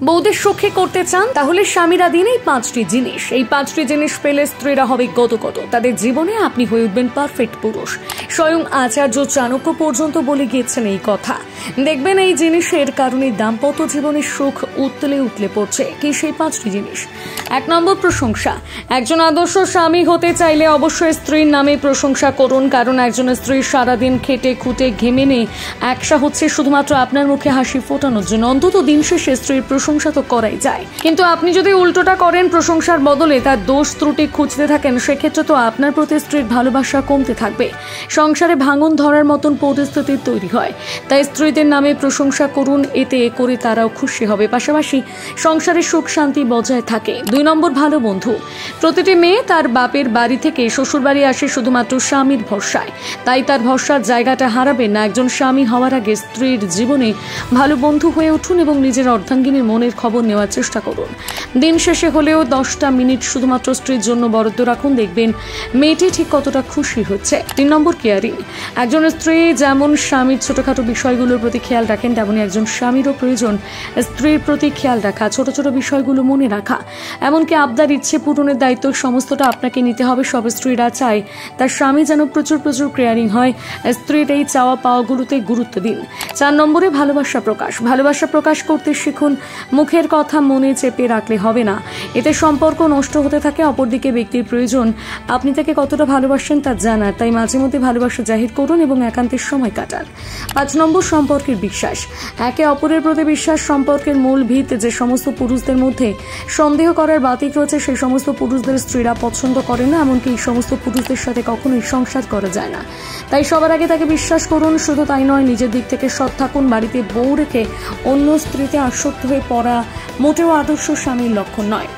বউদের সুখী করতে চান তাহলে স্বামীরা দিন এই 5টি জিনিস। এই 5টি জিনিস পেলে স্ত্রীরা হবে গদগদ। তাদের জীবনে আপনি হয়ে উঠবেন পারফেক্ট পুরুষ। স্বয়ং আচার্য চাণক্য পর্যন্ত বলে গিয়েছেন এই কথা। দেখবেন এই জিনিসের কারণে দাম্পত্য জীবনের সুখ উতলে পড়ছে। কি সেই 5টি জিনিস? 1 নম্বর, প্রশংসা। একজন আদর্শ স্বামী হতে চাইলে অবশ্যই স্ত্রীর নামে প্রশংসা করুন, কারণ একজন স্ত্রী সারাদিন খেটে খুঁটে ঘেমে নেই একসা হচ্ছে শুধুমাত্র আপনার মুখে হাসি ফোটানোর জন্য। অন্তত দিন শেষে স্ত্রীর প্রশংসা তো করাই যায়, কিন্তু আপনি যদি উল্টোটা করেন, প্রশংসার বদলে তার দোষ ত্রুটি খুঁজতে থাকেন, সেক্ষেত্রে তো আপনার প্রতি স্ত্রীর ভালোবাসা কমতে থাকবে। সংসারে ভাঙন ধরার মতন পরিস্থিতি তৈরি হয়। তাই স্ত্রীদের নামে প্রশংসা করুন, এতে করে তারাও খুশি হবে, পাশাপাশি সংসারে সুখ শান্তি বজায় থাকে। 2 নম্বর, ভালো বন্ধু। প্রতিটি মেয়ে তার বাপের বাড়ি থেকে শ্বশুর বাড়ি আসে শুধুমাত্র স্বামীর ভরসায়, তাই তার ভরসার জায়গাটা হারাবেন না। একজন স্বামী হওয়ার আগে স্ত্রীর জীবনে ভালো বন্ধু হয়ে উঠুন এবং নিজের অর্ধাঙ্গিনীর মনের খবর নেওয়ার চেষ্টা করুন। দিন শেষে হলেও 10টা মিনিট শুধুমাত্র স্ত্রীর জন্য বরাদ্দ রাখুন, দেখবেন মেয়েটি ঠিক কতটা খুশি হচ্ছে। 3 নম্বর, কেয়ারিং। একজন স্ত্রী যেমন স্বামীর ছোটখাটো বিষয়গুলোর প্রতি খেয়াল রাখেন, তেমনই একজন স্বামীরও প্রয়োজন স্ত্রীর প্রতি খেয়াল রাখা, ছোট ছোট বিষয়গুলো মনে রাখা, এমনকি আবদার ইচ্ছে পূরণের দায়িত্ব সমস্তটা আপনাকে নিতে হবে। সব স্ত্রীরা চায় তার স্বামী যেন প্রচুর কেয়ারিং হয়। স্ত্রীর এই চাওয়া পাওয়াগুলোতে গুরুত্ব দিন। 4 নম্বরে, ভালোবাসা প্রকাশ। ভালোবাসা প্রকাশ করতে শিখুন। মুখের কথা মনে চেপে রাখলে হবে না, এতে সম্পর্ক নষ্ট হতে থাকে। অপরদিকে ব্যক্তির প্রয়োজন আপনি তাকে কতটা ভালোবাসেন তা জানার, তাই মাঝে মধ্যে ভালোবাসা জাহির করুন এবং একান্তের সময় কাটান। 5 নম্বর, সম্পর্কের বিশ্বাস। একে অপরের প্রতি বিশ্বাস সম্পর্কের মূল ভিত। যে সমস্ত পুরুষদের মধ্যে সন্দেহ করার বাতিক রয়েছে, সেই সমস্ত পুরুষদের স্ত্রীরা পছন্দ করে না, এমনকি এই সমস্ত পুরুষদের সাথে কখনোই সংসার করা যায় না। তাই সবার আগে তাকে বিশ্বাস করুন। শুধু তাই নয়, নিজের দিক থেকে সৎ থাকুন। বাড়িতে বউ রেখে অন্য স্ত্রীতে আসক্ত হয়ে পড়া মোটেও আদর্শ স্বামীর লক্ষণ নয়।